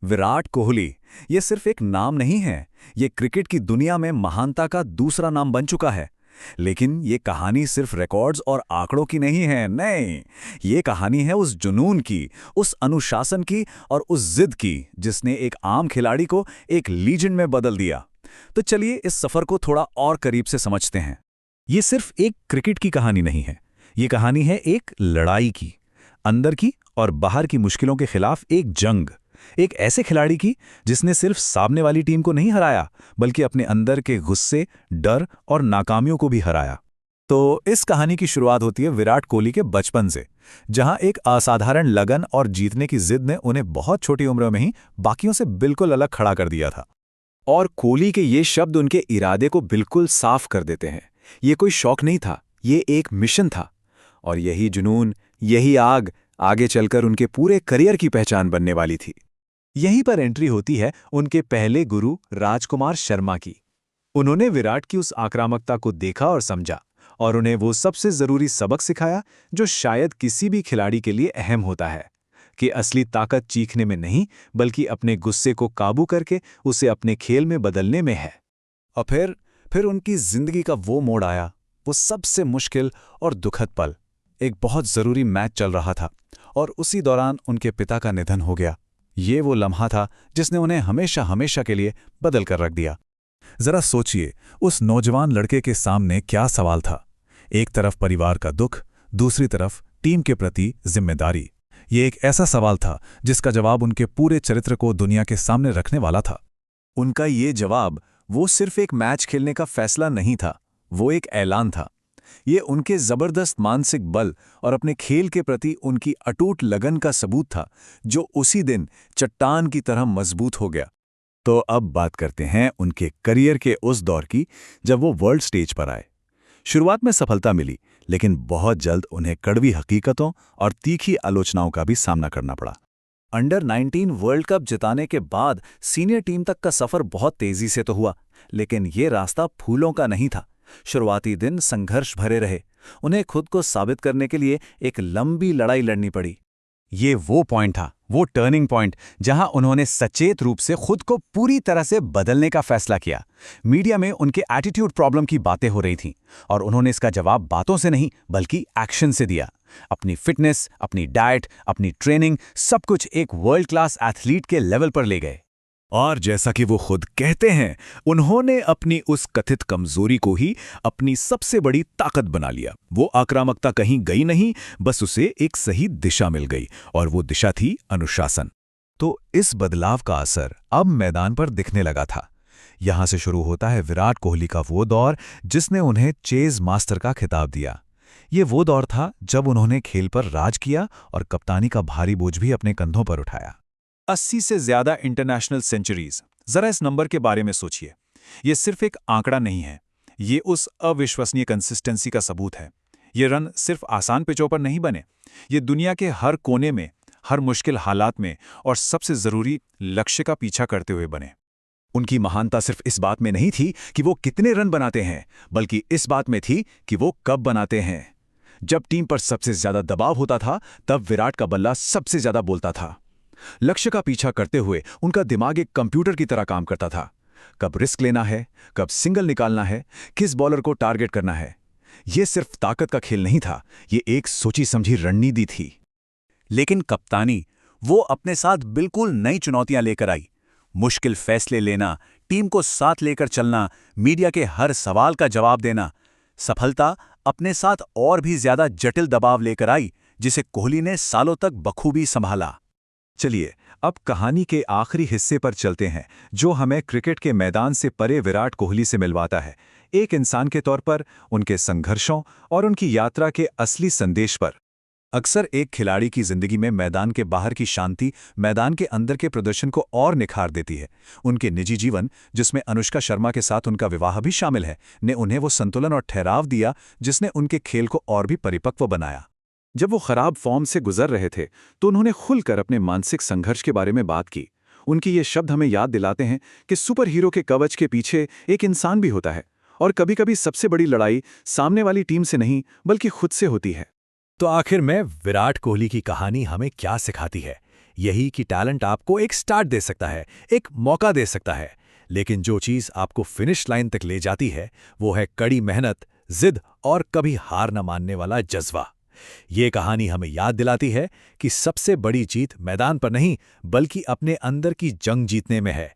विराट कोहली, ये सिर्फ एक नाम नहीं है। ये क्रिकेट की दुनिया में महानता का दूसरा नाम बन चुका है। लेकिन ये कहानी सिर्फ रिकॉर्ड्स और आंकड़ों की नहीं है, नहीं। ये कहानी है उस जुनून की, उस अनुशासन की और उस जिद की जिसने एक आम खिलाड़ी को एक लीजेंड में बदल दिया। तो चलिए इस सफर को थोड़ा और करीब से समझते हैं। ये सिर्फ एक क्रिकेट की कहानी नहीं है। ये कहानी है एक लड़ाई की, अंदर की और बाहर की मुश्किलों के खिलाफ एक जंग। एक ऐसे खिलाड़ी की जिसने सिर्फ सामने वाली टीम को नहीं हराया, बल्कि अपने अंदर के गुस्से, डर और नाकामियों को भी हराया। तो इस कहानी की शुरुआत होती है विराट कोहली के बचपन से, जहां एक असाधारण लगन और जीतने की जिद ने उन्हें बहुत छोटी उम्र में ही बाकियों से बिल्कुल अलग खड़ा कर दिया था। और कोहली के ये शब्द उनके इरादे को बिल्कुल साफ कर देते हैं। ये कोई शौक नहीं था, ये एक मिशन था। और यही जुनून, यही आग आगे चलकर उनके पूरे करियर की पहचान बनने वाली थी। यहीं पर एंट्री होती है उनके पहले गुरु राजकुमार शर्मा की। उन्होंने विराट की उस आक्रामकता को देखा और समझा, और उन्हें वो सबसे जरूरी सबक सिखाया जो शायद किसी भी खिलाड़ी के लिए अहम होता है, कि असली ताकत चीखने में नहीं, बल्कि अपने गुस्से को काबू करके उसे अपने खेल में बदलने में है। और फिर उनकी जिंदगी का वो मोड़ आया, वो सबसे मुश्किल और दुखद पल। एक बहुत जरूरी मैच चल रहा था और उसी दौरान उनके पिता का निधन हो गया। ये वो लम्हा था जिसने उन्हें हमेशा हमेशा के लिए बदल कर रख दिया। जरा सोचिए, उस नौजवान लड़के के सामने क्या सवाल था। एक तरफ परिवार का दुख, दूसरी तरफ टीम के प्रति जिम्मेदारी। ये एक ऐसा सवाल था जिसका जवाब उनके पूरे चरित्र को दुनिया के सामने रखने वाला था। उनका ये जवाब वो सिर्फ एक मैच खेलने का फैसला नहीं था, वो एक ऐलान था। ये उनके जबरदस्त मानसिक बल और अपने खेल के प्रति उनकी अटूट लगन का सबूत था, जो उसी दिन चट्टान की तरह मजबूत हो गया। तो अब बात करते हैं उनके करियर के उस दौर की, जब वो वर्ल्ड स्टेज पर आए। शुरुआत में सफलता मिली, लेकिन बहुत जल्द उन्हें कड़वी हकीकतों और तीखी आलोचनाओं का भी सामना करना पड़ा। अंडर 19 वर्ल्ड कप जिताने के बाद सीनियर टीम तक का सफर बहुत तेजी से तो हुआ, लेकिन ये रास्ता फूलों का नहीं था। शुरुआती दिन संघर्ष भरे रहे। उन्हें खुद को साबित करने के लिए एक लंबी लड़ाई लड़नी पड़ी। ये वो पॉइंट था, वो टर्निंग पॉइंट, जहां उन्होंने सचेत रूप से खुद को पूरी तरह से बदलने का फैसला किया। मीडिया में उनके एटीट्यूड प्रॉब्लम की बातें हो रही थीं, और उन्होंने इसका जवाब बातों से नहीं, बल्कि एक्शन से दिया। अपनी फिटनेस, अपनी डाइट, अपनी ट्रेनिंग, सब कुछ एक वर्ल्ड क्लास एथलीट के लेवल पर ले गए। और जैसा कि वो खुद कहते हैं, उन्होंने अपनी उस कथित कमजोरी को ही अपनी सबसे बड़ी ताकत बना लिया। वो आक्रामकता कहीं गई नहीं, बस उसे एक सही दिशा मिल गई, और वो दिशा थी अनुशासन। तो इस बदलाव का असर अब मैदान पर दिखने लगा था। यहां से शुरू होता है विराट कोहली का वो दौर जिसने उन्हें चेज मास्टर का खिताब दिया। ये वो दौर था जब उन्होंने खेल पर राज किया और कप्तानी का भारी बोझ भी अपने कंधों पर उठाया। 80 से ज्यादा इंटरनेशनल सेंचुरीज। जरा इस नंबर के बारे में सोचिए। ये सिर्फ एक आंकड़ा नहीं है, ये उस अविश्वसनीय कंसिस्टेंसी का सबूत है। ये रन सिर्फ आसान पिचों पर नहीं बने, ये दुनिया के हर कोने में, हर मुश्किल हालात में, और सबसे जरूरी लक्ष्य का पीछा करते हुए बने। उनकी महानता सिर्फ इस बात में नहीं थी कि वो कितने रन बनाते हैं, बल्कि इस बात में थी कि वो कब बनाते हैं। जब टीम पर सबसे ज्यादा दबाव होता था, तब विराट का बल्ला सबसे ज्यादा बोलता था। लक्ष्य का पीछा करते हुए उनका दिमाग एक कंप्यूटर की तरह काम करता था। कब रिस्क लेना है, कब सिंगल निकालना है, किस बॉलर को टारगेट करना है। यह सिर्फ ताकत का खेल नहीं था, ये एक सोची समझी रणनीति थी। लेकिन कप्तानी, वो अपने साथ बिल्कुल नई चुनौतियां लेकर आई। मुश्किल फैसले लेना, टीम को साथ लेकर चलना, मीडिया के हर सवाल का जवाब देना। सफलता अपने साथ और भी ज्यादा जटिल दबाव लेकर आई, जिसे कोहली ने सालों तक बखूबी संभाला। चलिए अब कहानी के आखिरी हिस्से पर चलते हैं, जो हमें क्रिकेट के मैदान से परे विराट कोहली से मिलवाता है, एक इंसान के तौर पर, उनके संघर्षों और उनकी यात्रा के असली संदेश पर। अक्सर एक खिलाड़ी की जिंदगी में मैदान के बाहर की शांति मैदान के अंदर के प्रदर्शन को और निखार देती है। उनके निजी जीवन, जिसमें अनुष्का शर्मा के साथ उनका विवाह भी शामिल है, ने उन्हें वो संतुलन और ठहराव दिया जिसने उनके खेल को और भी परिपक्व बनाया। जब वो खराब फॉर्म से गुजर रहे थे, तो उन्होंने खुलकर अपने मानसिक संघर्ष के बारे में बात की। उनकी ये शब्द हमें याद दिलाते हैं कि सुपर हीरो के कवच के पीछे एक इंसान भी होता है, और कभी-कभी सबसे बड़ी लड़ाई सामने वाली टीम से नहीं, बल्कि खुद से होती है। तो आखिर में विराट कोहली की कहानी हमें क्या सिखाती है? यही कि टैलेंट आपको एक स्टार्ट दे सकता है, एक मौका दे सकता है, लेकिन जो चीज़ आपको फिनिश लाइन तक ले जाती है वो है कड़ी मेहनत, जिद और कभी हार न मानने वाला जज्बा। ये कहानी हमें याद दिलाती है कि सबसे बड़ी जीत मैदान पर नहीं बल्कि अपने अंदर की जंग जीतने में है।